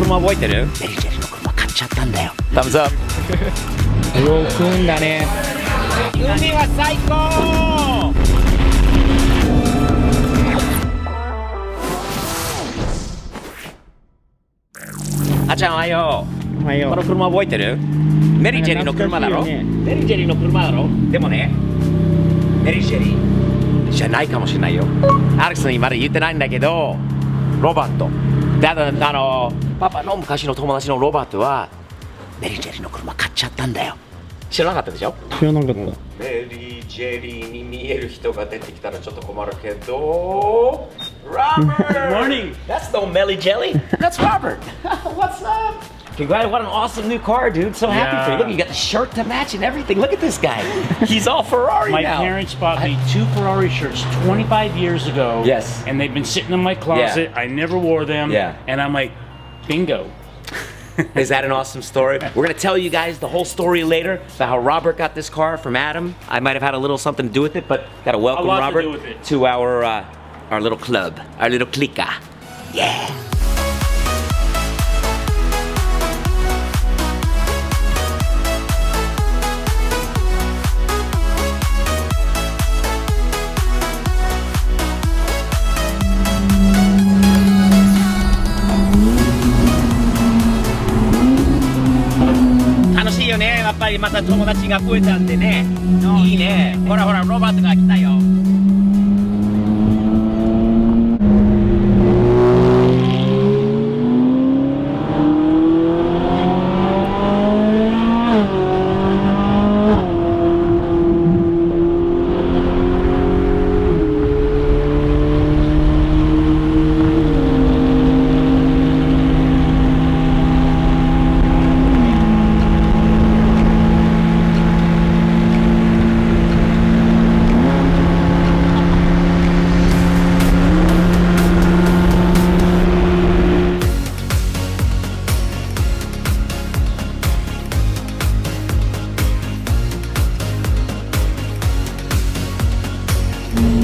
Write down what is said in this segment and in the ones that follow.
車覚えてる？メリージェリーの車買っちゃったんだよ。タムズアップ。動くんだね。海は最高。あちゃんおはよう。おはよう。この車覚えてる？メリージェリーの車だろ？メリージェリーの車だろ？でもね、メリージェリーじゃないかもしれないよ。アレックスにまだ言ってないんだけど、ロバート。だパパの昔の友達のロバートはメリージェリーの車買っちゃったんだよ。知らなかったでしょ？知らなかった。メリージェリーに見える人が出てきたらちょっと困るけど。Robert! Good morning. That's no Melly Jelly. That's Robert. What's up? Congrats, what an awesome new car, dude. So happy for you. Look, you got the shirt to match and everything. Look at this guy. He's all Ferrari My now. parents bought me 2 Ferrari shirts 25 years ago. Yes. And they've been sitting in my closet. I never wore them. Yeah. And I'm like, bingo. Is that an awesome story? We're gonna tell you guys the whole story later about how Robert got this car from Adam. I might have had a little something to do with it, but gotta welcome lot to Robert do with it. to our little club, our little clica. Yeah. 楽しいよね。やっぱりまた友達が増えたんでね。いいね。ほらほらロバートが来たよ。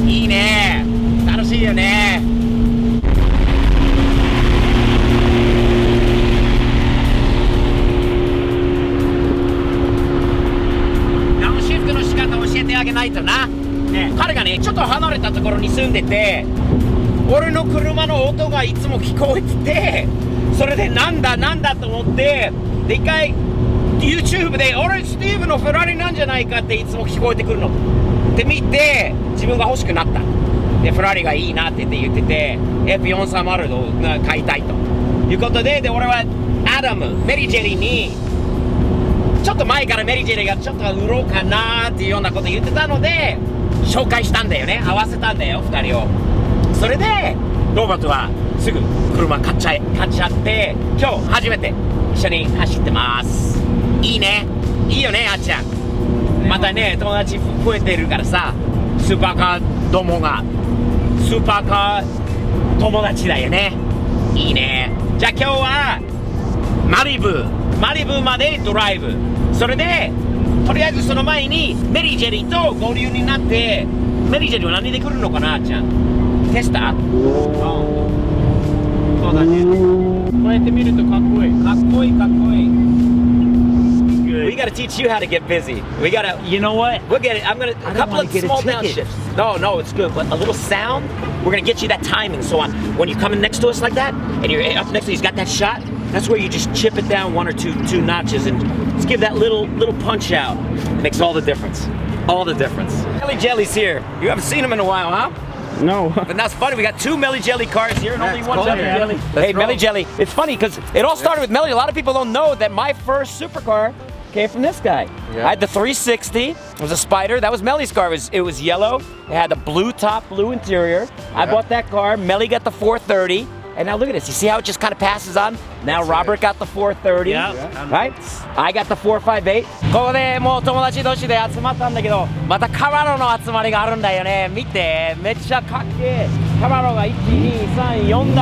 いいね。楽しいよね。ダウンシフトの仕方教えてあげないとな。ね、彼がね、ちょっと離れたところに住んでて、俺の車の音がいつも聞こえてて、それでなんだと思って、で一回 YouTube で俺スティーブのフェラーリなんじゃないかっていつも聞こえてくるの。って見て自分が欲しくなった。でフェラーリがいいなって言ってて F430 を買いたいということで、俺はアダムメリージェリーにちょっと前からメリージェリーがちょっと売ろうかなっていうようなこと言ってたので紹介したんだよね。合わせたんだよ2人を。それでロバートはすぐ車買っちゃって今日初めて一緒に走ってます。いいね。いいよねあっちゃん。またね友達増えてるからさ、スーパーカーどもがスーパーカー友達だよね。いいね。じゃあ今日はマリブまでドライブ。それでとりあえずその前にメリージェリーと合流になって、メリージェリーは何で来るのかなあっちゃん。テスター？そうだね。こうやって見るとかっこいい。かっこいい。We gotta teach you how to get busy. We gotta. You know what? We'll get it. I'm gonna a couple of small downshifts. No, it's good. But a little sound. We're gonna get you that timing. So when you're coming next to us like that, and you're up next to, he's got that shot. That's where you just chip it down 1 or 2 notches, and just give that little punch out. It makes all the difference. All the difference. Melly Jelly's here. You haven't seen him in a while, huh? No. But that's funny. We got 2 Melly Jelly cars here and only 1 cool, Melly man. Jelly. Hey, Melly Jelly. It's funny because it all started with Melly. A lot of people don't know that my first supercar came from this guy. I had the 360. It was a Spider. That was Melly's car. It was yellow. It had a blue top, blue interior. I bought that car. Melly got the 430. And now look at this. You see how it just kind of passes on? Now Robert got the 430. Right? I got the 458. ここでもう友達同士で集まったんだけど、またカマロの集まりがあるんだよね。見て、めっちゃかっけえ。カマロが1、2、3、4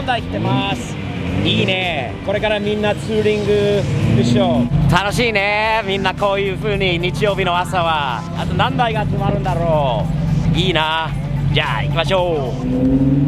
台来てます。いいね。これからみんなツーリングでしょう。楽しいね。みんなこういう風に日曜日の朝は。あと何台が集まるんだろう。いいな。じゃあ行きましょう。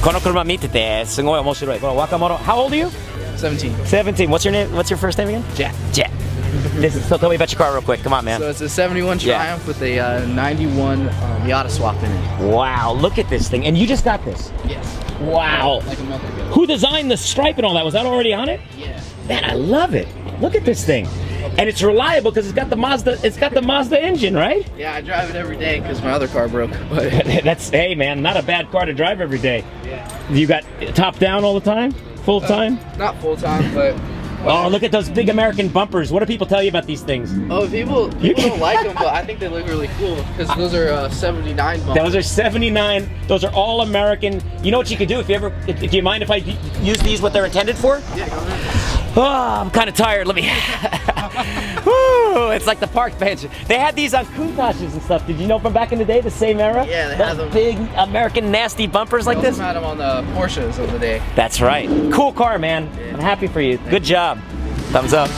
この車見ててすごい面白い。この若者。How old are you? 17. 17. What's your name? What's your first name again? Jack. Jet. So tell me about your car real quick. Come on, man. So it's a 71 Yeah. Triumph with a 91 Miata swap in it. Wow, look at this thing. And you just got this. Yes. Wow. Like a month ago. Who designed the stripe and all that? Was that already on it? Yeah. Man, I love it. Look at this thing. And it's reliable because it's got the Mazda engine, right? Yeah, I drive it every day because my other car broke. But That's, hey man, not a bad car to drive every day. yeah. You got top down all the time? Full time? Not full time, but Oh, look at those big American bumpers. What do people tell you about these things? people don't like them, but I think they look really cool because those are 79 bumpers. Those are 79. Those are all American. You know what you could do if you ever, do you mind if I use these what they're intended for? Yeah, go ahead. Oh, I'm kind of tired. Let me. Woo, it's like the park bench. They had these on Countachs and stuff. Did you know from back in the day, the same era? Yeah, they those had them. big American nasty bumpers like I also this. had them on the Porsches of the day. That's right. Cool car, man. I'm happy for you. Good job. Thumbs up.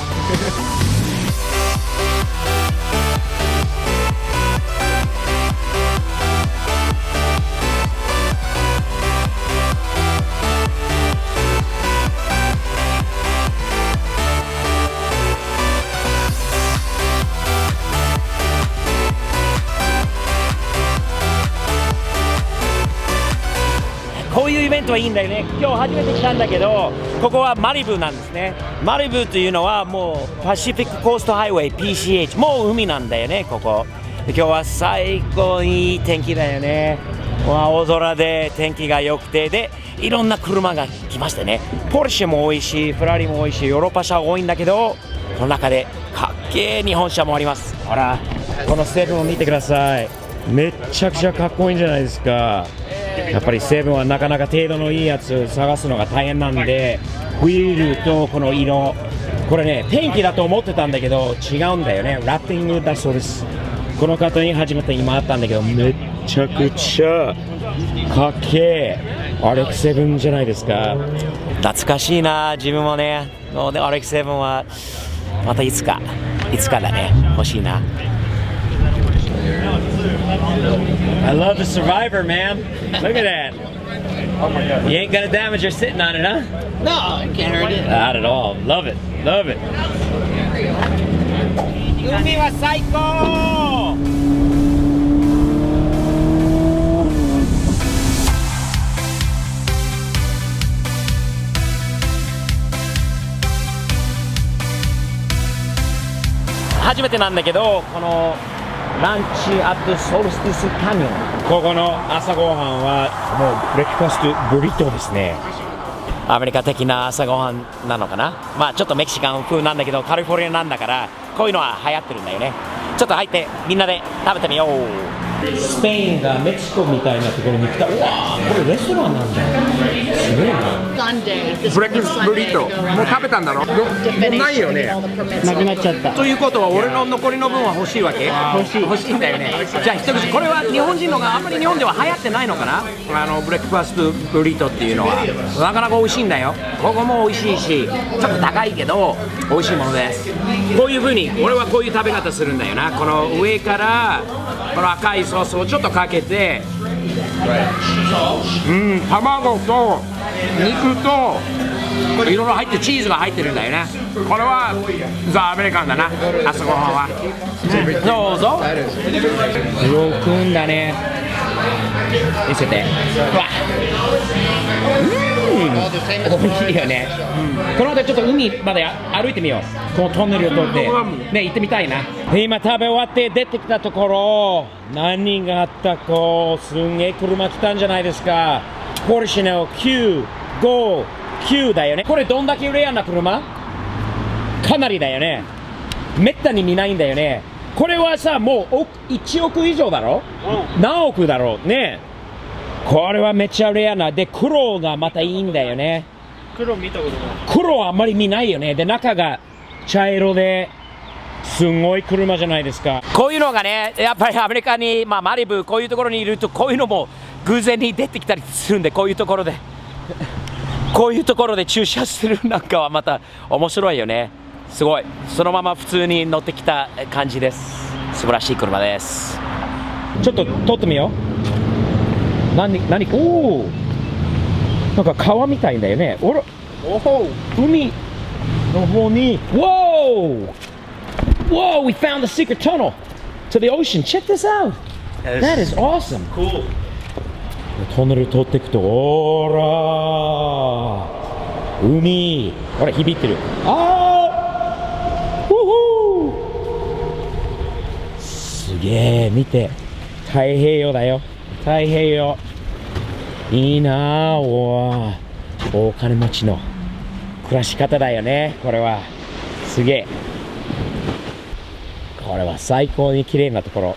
こういうイベントはいいんだよね。今日初めて来たんだけど、ここはマリブなんですね。マリブというのはもうパシフィックコーストハイウェイ PCH、 もう海なんだよね、ここ。で今日は最高にいい天気だよね。青空で天気が良くて、でいろんな車が来ましてね。ポルシェも多いし、フェラーリも多いし、ヨーロッパ車多いんだけど、この中でかっけえ日本車もあります。ほら、このセブンを見てください。めっちゃくちゃかっこいいんじゃないですか。やっぱりセブンはなかなか程度のいいやつ探すのが大変なんで、ホイールとこの色、これね、天気だと思ってたんだけど違うんだよね。ラッピングだそうです。この方に初めて今会ったんだけど、めっちゃくちゃかっけえ RX7 じゃないですか。懐かしいな、自分もね。もうね RX7 はまたいつかだね、欲しいな。I love the Survivor, man. Look at that. Oh my God. You ain't gonna damage your sitting on it, huh? No, I can't hurt it. Not at all. Love it. Love it. 海は最高。初めてなんだけど、このランチアットソルスティスキャニオン、ここの朝ごはんはもうブレックファストブリトーですね。アメリカ的な朝ごはんなのかな。まあちょっとメキシカン風なんだけど、カリフォルニアなんだからこういうのは流行ってるんだよね。ちょっと入ってみんなで食べてみよう。スペインがメキシコみたいなところに来た。うわー、これレストランなんだ。すごいな。ブレックファストブリトーもう食べたんだろ。もうないよね。なくなっちゃった。ということは俺の残りの分は欲しいわけ？欲しいんだよね。じゃあ一口、これは日本人のがあんまり日本では流行ってないのかな。ブレックファストブリトーっていうのはなかなか美味しいんだよ。ここも美味しいし、ちょっと高いけど美味しいものです。こういう風に俺はこういう食べ方するんだよな。この上からこの赤いソースをちょっとかけて、卵と肉といろいろ入ってチーズが入ってるんだよね。これはザ・アメリカンだな、朝ごはんは。どうぞ。よくんだね。見せて。うわ、美味しいよね。この後ちょっと海まで歩いてみよう。このトンネルを通ってね、行ってみたいな。今食べ終わって出てきたところ、何があったか、すんげえ車来たんじゃないですか。ポルシェの959だよね。これどんだけレアな車？かなりだよね。めったに見ないんだよね。これはさ、もう1億以上だろ、何億だろうね。これはめっちゃレアな。で、黒がまたいいんだよね。黒見たことない。黒はあんまり見ないよね。で、中が茶色ですごい車じゃないですか。こういうのがね、やっぱりアメリカに、まあ、マリブ、こういうところにいると、こういうのも偶然に出てきたりするんで、こういうところでこういうところで駐車するなんかはまた面白いよね。すごい。そのまま普通に乗ってきた感じです。素晴らしい車です。ちょっと撮ってみよう。おお、なんか川みたいだよね。おら、おお、海の方に。Whoa! Whoa! We found the secret tunnel to the ocean. Check this out. That is awesome. Cool. トンネル通っていくと、おら、海。ほら、響いてる。あー、ウーすげえ、見て。太平洋だよ。太平洋。いいなあ、お金持ちの暮らし方だよね、これは。すげえ。これは最高に綺麗なところ。